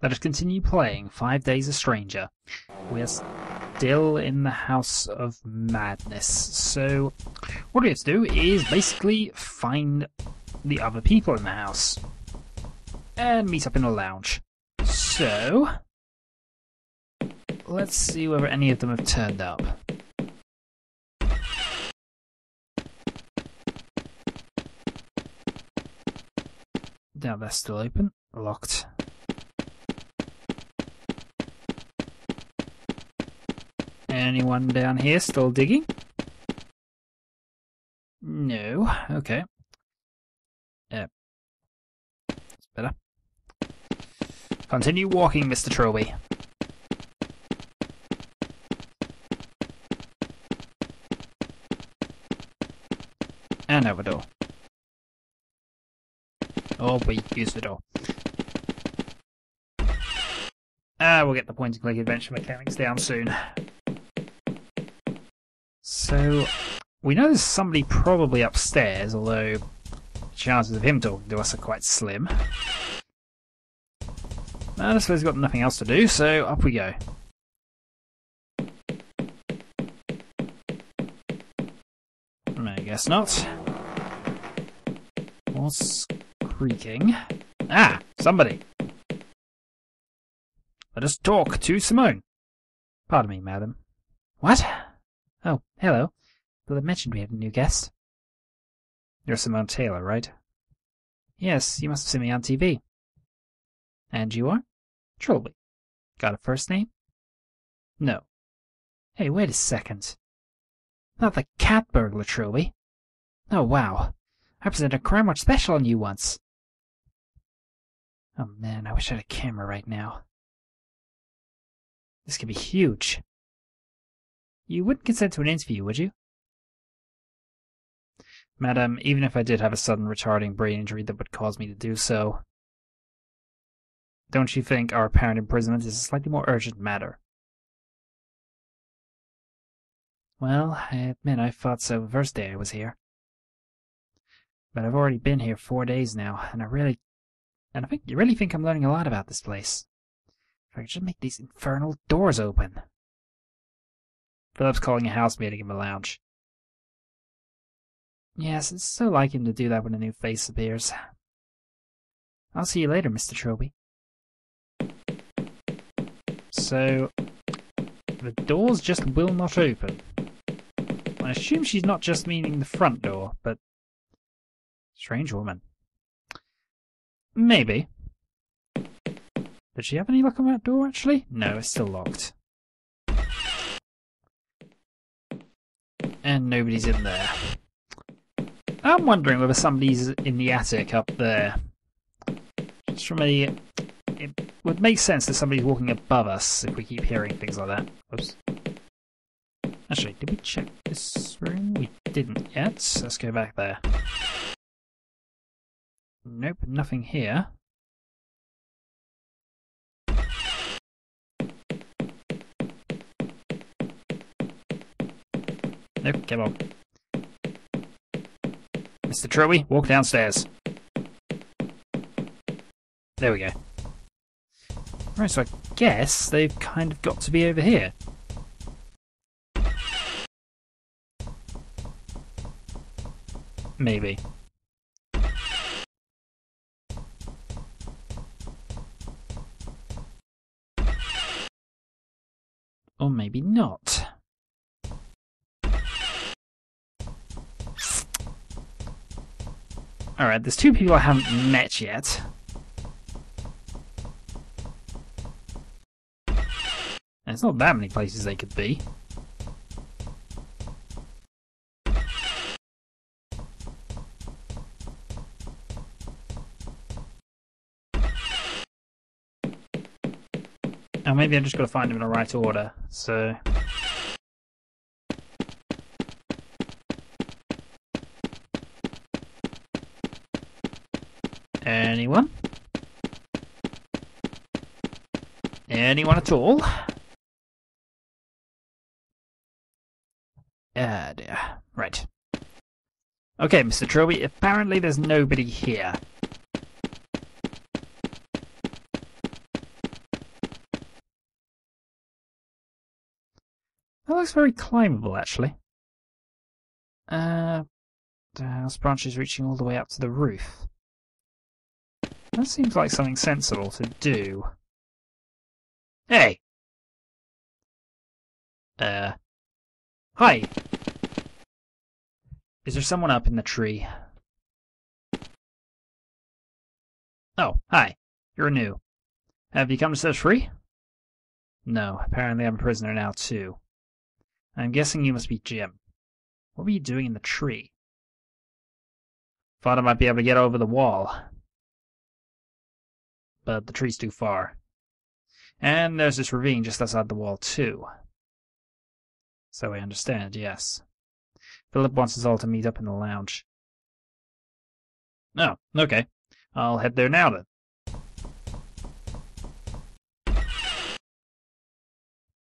Let us continue playing 5 Days a Stranger. We are still in the House of Madness. So, what we have to do is basically find the other people in the house. And meet up in a lounge. So, let's see whether any of them have turned up. Now they're still open. Locked. Anyone down here still digging? No. Okay. Yeah. That's better. Continue walking, Mr. Trilby. And over the door. Oh, we use the door. We'll get the point-and-click adventure mechanics down soon. So, we know there's somebody probably upstairs, although the chances of him talking to us are quite slim. I suppose he's got nothing else to do, so up we go. I guess not. What's creaking? Ah! Somebody! Let us talk to Simone. Pardon me, madam. What? Oh, hello. Well, I mentioned we have a new guest. You're Simone Taylor, right? Yes, you must have seen me on TV. And you are? Trilby. Got a first name? No. Hey, wait a second. Not the cat burglar, Trilby. Oh, wow. I presented a Crime Watch special on you once. Oh man, I wish I had a camera right now. This could be huge. You wouldn't consent to an interview, would you? Madam, even if I did have a sudden retarding brain injury that would cause me to do so, don't you think our apparent imprisonment is a slightly more urgent matter? Well, I admit I thought so the first day I was here. But I've already been here 4 days now, and I think you really think I'm learning a lot about this place. If I could just make these infernal doors open. Philip's calling a house meeting in the lounge. Yes, it's so like him to do that when a new face appears. I'll see you later, Mr. Trilby. So, the doors just will not open. I assume she's not just meaning the front door, but... Strange woman. Maybe. Did she have any luck on that door, actually? No, it's still locked. And nobody's in there. I'm wondering whether somebody's in the attic up there. Just from a... It would make sense that somebody's walking above us if we keep hearing things like that. Oops. Actually, did we check this room? We didn't yet. Let's go back there. Nope, nothing here. Nope, come on. Mr. Trilby, walk downstairs. There we go. Right, so I guess they've kind of got to be over here. Maybe. Or maybe not. Alright, there's two people I haven't met yet. And it's not that many places they could be. Now maybe I've just got to find them in the right order, so... Anyone? Anyone at all? Dear. Right. Okay, Mr. Trilby, apparently there's nobody here. That looks very climbable, actually. The house branches reaching all the way up to the roof. That seems like something sensible to do. Hey! Hi! Is there someone up in the tree? Oh, hi. You're new. Have you come to set us free? No, apparently I'm a prisoner now, too. I'm guessing you must be Jim. What were you doing in the tree? Thought I might be able to get over the wall. But the tree's too far. And there's this ravine just outside the wall, too. So I understand, yes. Philip wants us all to meet up in the lounge. Oh, okay. I'll head there now, then.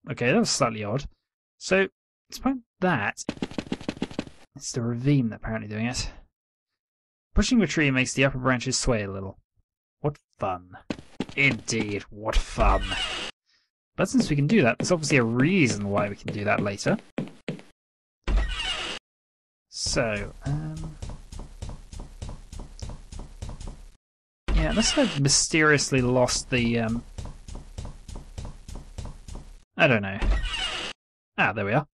Okay, that was slightly odd. So, despite that, it's the ravine that's apparently doing it. Pushing the tree makes the upper branches sway a little. What fun. Indeed, what fun. But since we can do that, there's obviously a reason why we can do that later. So, yeah, unless I've mysteriously lost the, I don't know. Ah, there we are.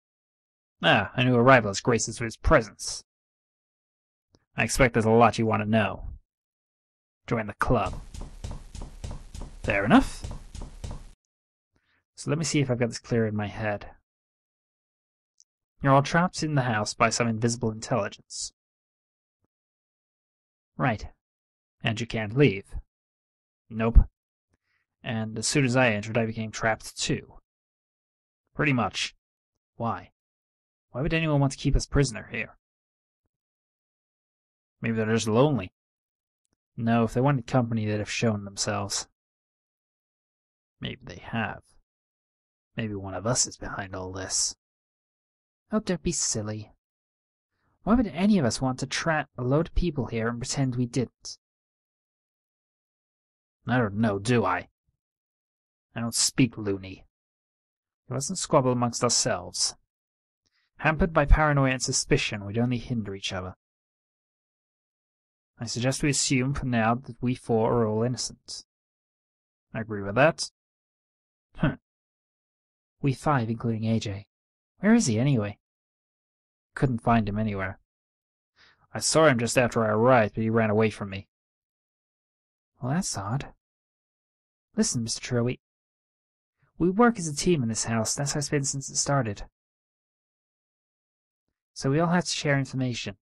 Ah, a new arrival has graced us with its presence. I expect there's a lot you want to know. Join the club. Fair enough. So let me see if I've got this clear in my head. You're all trapped in the house by some invisible intelligence. Right. And you can't leave. Nope. And as soon as I entered, I became trapped too. Pretty much. Why? Why would anyone want to keep us prisoner here? Maybe they're just lonely. No, if they wanted company, they'd have shown themselves. Maybe they have. Maybe one of us is behind all this. Oh, don't be silly. Why would any of us want to trap a load of people here and pretend we didn't? I don't know, do I? I don't speak loony. Let's not squabble amongst ourselves. Hampered by paranoia and suspicion, we'd only hinder each other. I suggest we assume for now that we four are all innocent. I agree with that. We five, including AJ. Where is he, anyway? Couldn't find him anywhere. I saw him just after I arrived, but he ran away from me. Well, that's odd. Listen, Mr. Trilby. We work as a team in this house. That's how it's been since it started. So we all have to share information.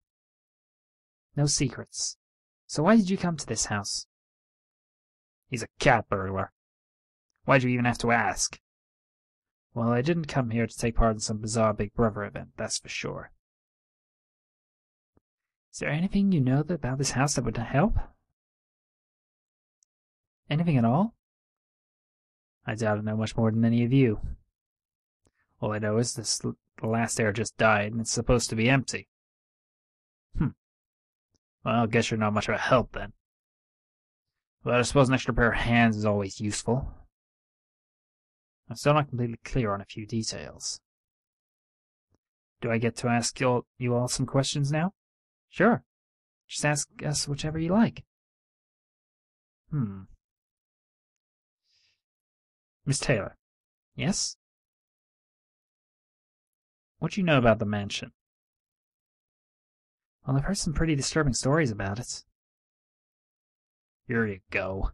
No secrets. So why did you come to this house? He's a cat burglar. Why'd you even have to ask? Well, I didn't come here to take part in some bizarre Big Brother event, that's for sure. Is there anything you know about this house that would help? Anything at all? I doubt I know much more than any of you. All I know is the last heir just died, and it's supposed to be empty. Well, I guess you're not much of a help, then. But I suppose an extra pair of hands is always useful. I'm still not completely clear on a few details. Do I get to ask you all some questions now? Sure. Just ask us whichever you like. Miss Taylor. Yes? What do you know about the mansion? Well, I've heard some pretty disturbing stories about it. Here you go.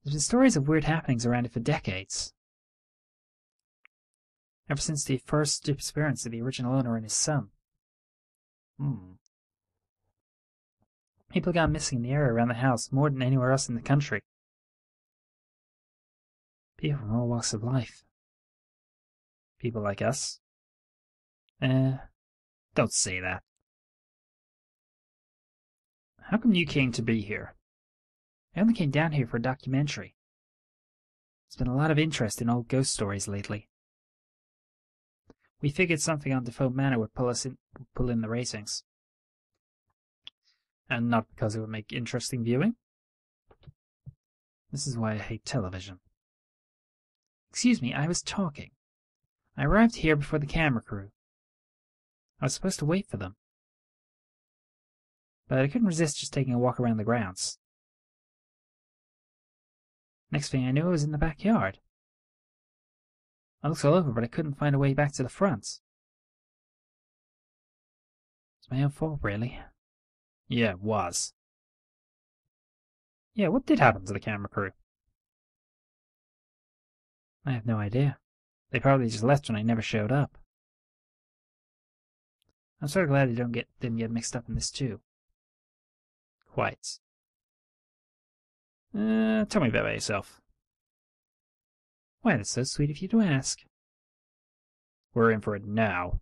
There's been stories of weird happenings around it for decades. Ever since the first disappearance of the original owner and his son. People gone missing in the area around the house more than anywhere else in the country. People from all walks of life. People like us. Don't say that. How come you came to be here? I only came down here for a documentary. There's been a lot of interest in old ghost stories lately. We figured something on Defoe Manor would pull in the ratings. And not because it would make interesting viewing. This is why I hate television. Excuse me, I was talking. I arrived here before the camera crew. I was supposed to wait for them. But I couldn't resist just taking a walk around the grounds. Next thing I knew, I was in the backyard. I looked all over, but I couldn't find a way back to the front. It's my own fault, really. Yeah, it was. Yeah, what did happen to the camera crew? I have no idea. They probably just left when I never showed up. I'm sort of glad they didn't get mixed up in this too. Quite. Tell me about yourself. Why, that's so sweet of you to ask. We're in for it now.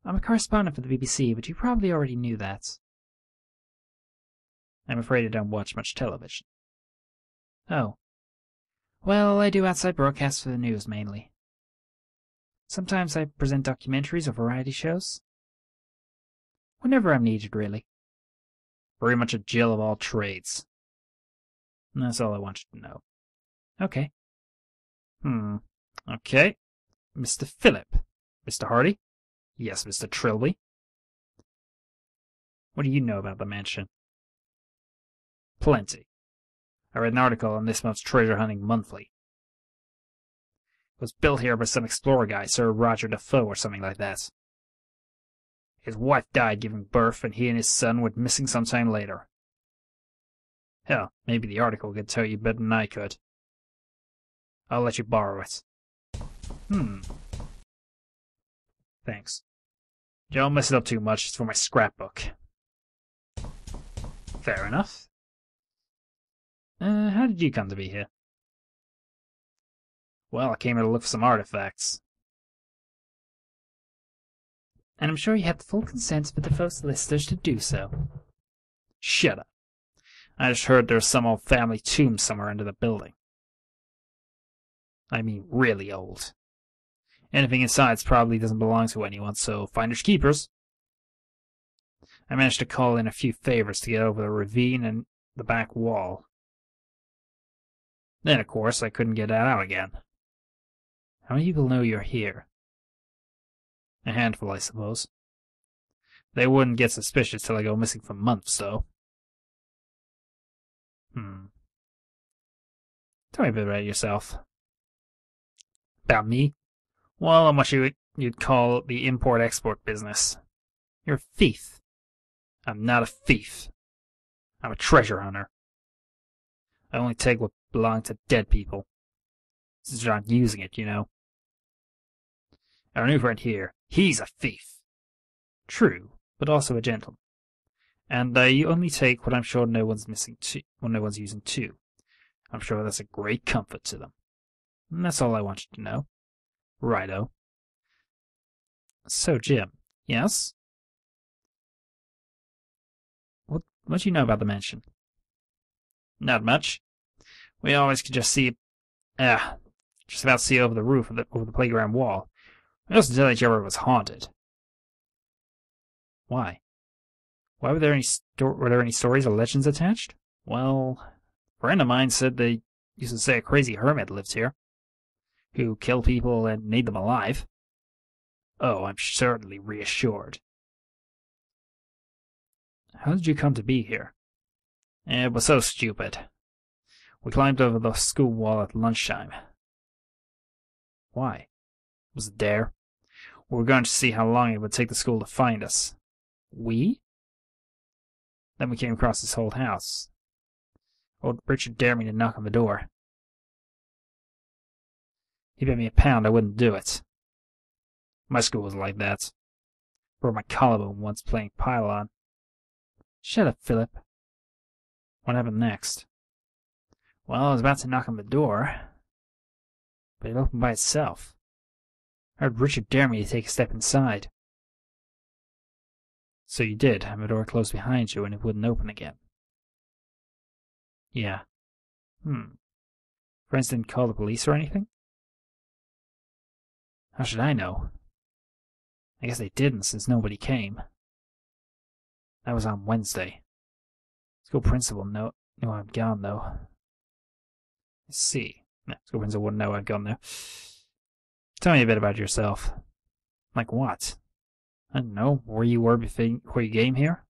I'm a correspondent for the BBC, but you probably already knew that. I'm afraid I don't watch much television. Oh. Well, I do outside broadcasts for the news, mainly. Sometimes I present documentaries or variety shows. Whenever I'm needed, really. Very much a Jill of all trades. And that's all I want you to know. Okay. Okay. Mr. Phillip. Mr. Hardy? Yes, Mr. Trilby. What do you know about the mansion? Plenty. I read an article on this month's Treasure Hunting Monthly. It was built here by some explorer guy, Sir Roger Defoe or something like that. His wife died giving birth, and he and his son went missing sometime later. Hell, maybe the article could tell you better than I could. I'll let you borrow it. Thanks. Don't mess it up too much, it's for my scrapbook. Fair enough. How did you come to be here? Well, I came here to look for some artifacts. And I'm sure you have the full consent of the Defoe solicitors to do so. Shut up. I just heard there's some old family tomb somewhere under the building. I mean, really old. Anything inside probably doesn't belong to anyone, so finders keepers. I managed to call in a few favors to get over the ravine and the back wall. Then, of course, I couldn't get that out again. How many people know you're here? A handful, I suppose. They wouldn't get suspicious till I go missing for months, though. Tell me a bit about yourself. About me? Well, I'm what you'd call the import-export business. You're a thief. I'm not a thief. I'm a treasure hunter. I only take what belongs to dead people. Since you're not using it, you know. Our new friend here, he's a thief. True, but also a gentleman. And I only take what I'm sure no one's using too. I'm sure that's a great comfort to them. And that's all I want you to know. Righto. So, Jim. Yes? What do you know about the mansion? Not much. We always could just about see over the roof over the playground wall. We also tell each other it was haunted. Why? Were there any stories or legends attached? Well, a friend of mine said they used to say a crazy hermit lived here, who killed people and made them alive. Oh, I'm certainly reassured. How did you come to be here? It was so stupid. We climbed over the school wall at lunchtime. Why? Was it dare? We were going to see how long it would take the school to find us. We? Then we came across this old house. Old Richard dared me to knock on the door. He bet me £1 I wouldn't do it. My school was like that. Broke my collarbone once playing pylon. Shut up, Philip. What happened next? Well, I was about to knock on the door, but it opened by itself. I heard Richard dare me to take a step inside. So you did, and the door closed behind you and it wouldn't open again. Yeah. Friends didn't call the police or anything? How should I know? I guess they didn't, since nobody came. That was on Wednesday. School principal knew I'm gone, though. Let's see. No, school principal wouldn't know I'd gone there. Tell me a bit about yourself. Like what? I don't know, where you were before you came here?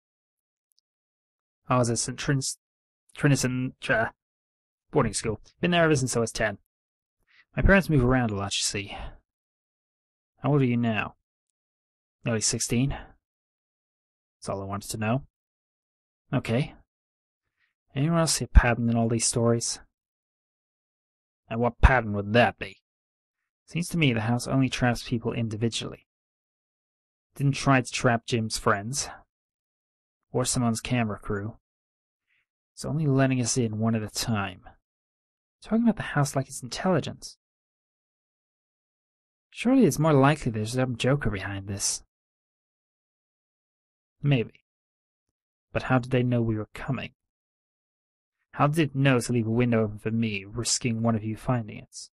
I was at St. Trinison boarding school. Been there ever since I was 10. My parents move around a lot, you see. How old are you now? Nearly 16? That's all I wanted to know. Okay. Anyone else see a pattern in all these stories? And what pattern would that be? Seems to me the house only traps people individually. Didn't try to trap Jim's friends. Or someone's camera crew. It's only letting us in one at a time. Talking about the house like it's intelligent. Surely it's more likely there's some joker behind this. Maybe. But how did they know we were coming? How did it know to leave a window open for me, risking one of you finding it?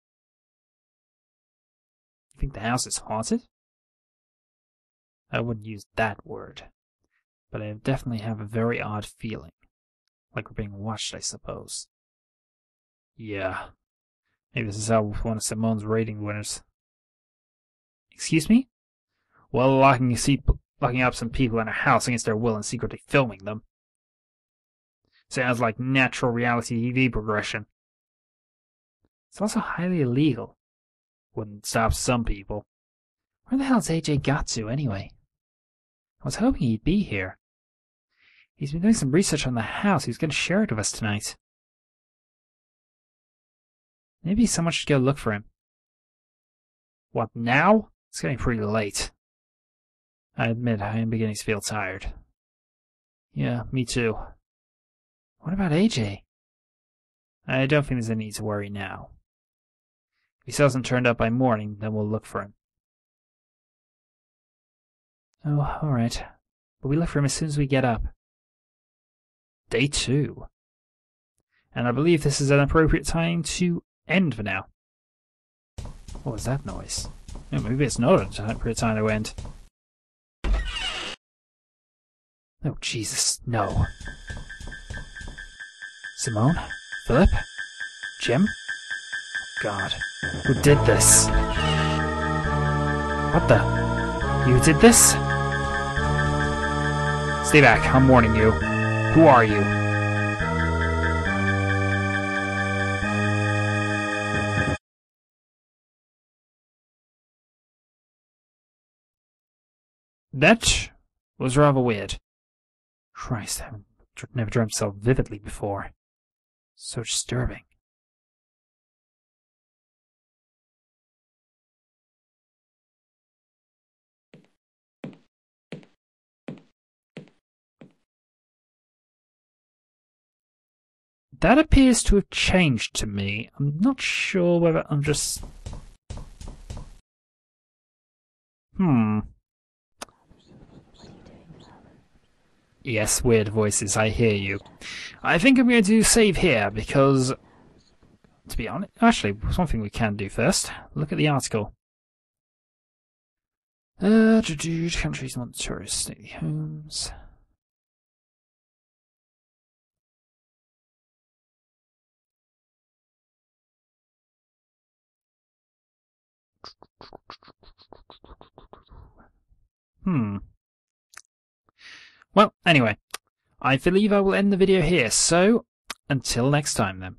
You think the house is haunted? I wouldn't use that word, but I definitely have a very odd feeling. Like we're being watched, I suppose. Yeah. Maybe this is how one of Simone's rating winners. Excuse me? Well, locking up some people in a house against their will and secretly filming them. Sounds like natural reality TV progression. It's also highly illegal. Wouldn't stop some people. Where the hell's AJ got to, anyway? I was hoping he'd be here. He's been doing some research on the house. He was going to share it with us tonight. Maybe someone should go look for him. What, now? It's getting pretty late. I admit I am beginning to feel tired. Yeah, me too. What about AJ? I don't think there's any need to worry now. If he still hasn't turned up by morning, then we'll look for him. Oh, alright. But we look for him as soon as we get up. Day 2. And I believe this is an appropriate time to end for now. What was that noise? Oh, maybe it's not an appropriate time to end. Oh, Jesus, no. Simone? Philip? Jim? Oh, God. Who did this? What the? You did this? Stay back, I'm warning you. Who are you? That was rather weird. Christ, I've never dreamt so vividly before. So disturbing. That appears to have changed to me. I'm not sure whether I'm just... Yes, weird voices, I hear you. I think I'm going to save here because, to be honest, actually, something we can do first. Look at the article. Countries not tourist stately homes. Well, anyway, I believe I will end the video here, so until next time then.